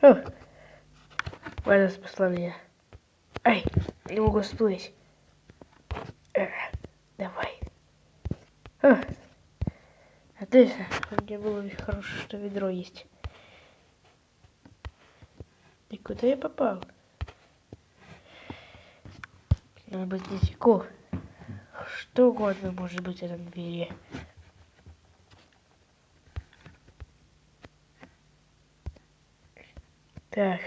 О, вода спасла меня. Ай, не могу всплыть. Давай. О, отлично. У меня было хорошее, что ведро есть. И куда я попал? Надо быть не теку. Что угодно может быть в этом мире. Так.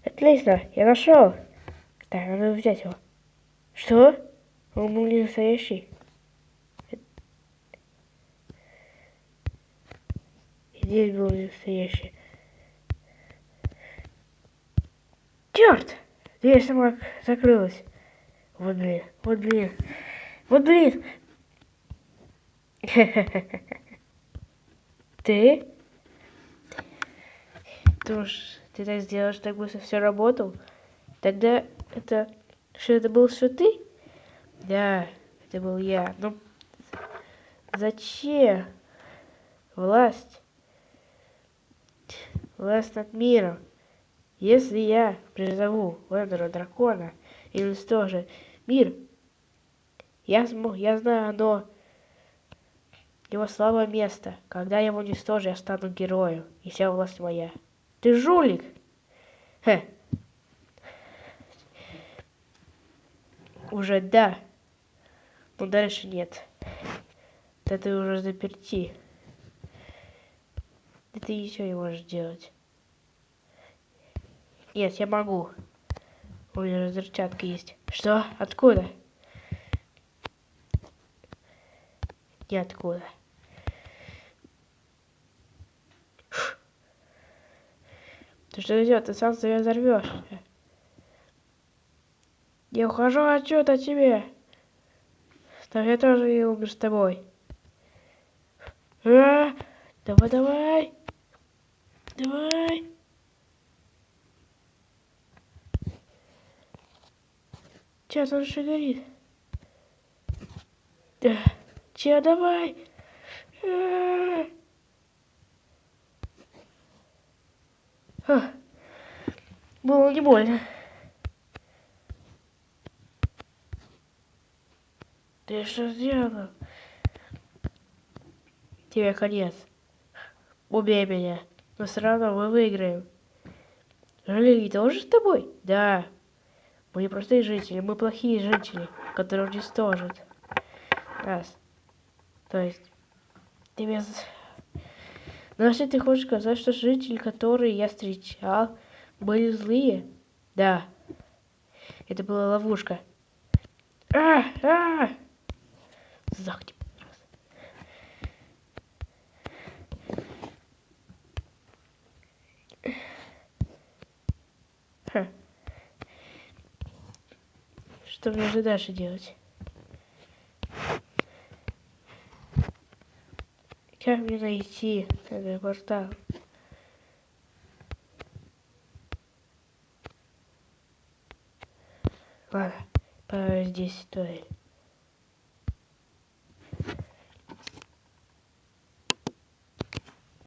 Отлично, я нашел. Так, надо взять его. Что? Он был не настоящий. И здесь был не настоящий. Черт! Дверь сама закрылась. Вот блин, вот блин. Вот блин! Ты? Ты так сделал, что так быстро все работал? Тогда это... Что это был что ты? Да, это был я. Ну, зачем? Власть. Власть над миром. Если я призову Эндера Дракона и уничтожу мир, я знаю оно, его слабое место. Когда я его уничтожу, я стану героем, и вся власть моя. Ты жулик! Хе. Уже да, но дальше нет. Да ты уже заперти. Да ты ничего не можешь делать. Нет, я могу. У меня взрывчатка есть. Что? Откуда? Ниоткуда. Ты что делаешь? Ты сам себя взорвешь. Я ухожу отсюда от тебя. Так я тоже и умер с тобой. Давай, давай. Давай. Сейчас он еще горит. Че, давай. Было не больно. Ты что сделал? Тебе конец. Убей меня. Но все равно мы выиграем. Лили тоже с тобой? Да. Мы не простые жители, мы плохие жители, которые уничтожат нас. То есть, тебе... Ну, если ты хочешь сказать, что жители, которые я встречал, были злые? Да. Это была ловушка. Сдохни. Что мне же дальше делать? Как мне найти этот портал? Ладно, здесь туалет.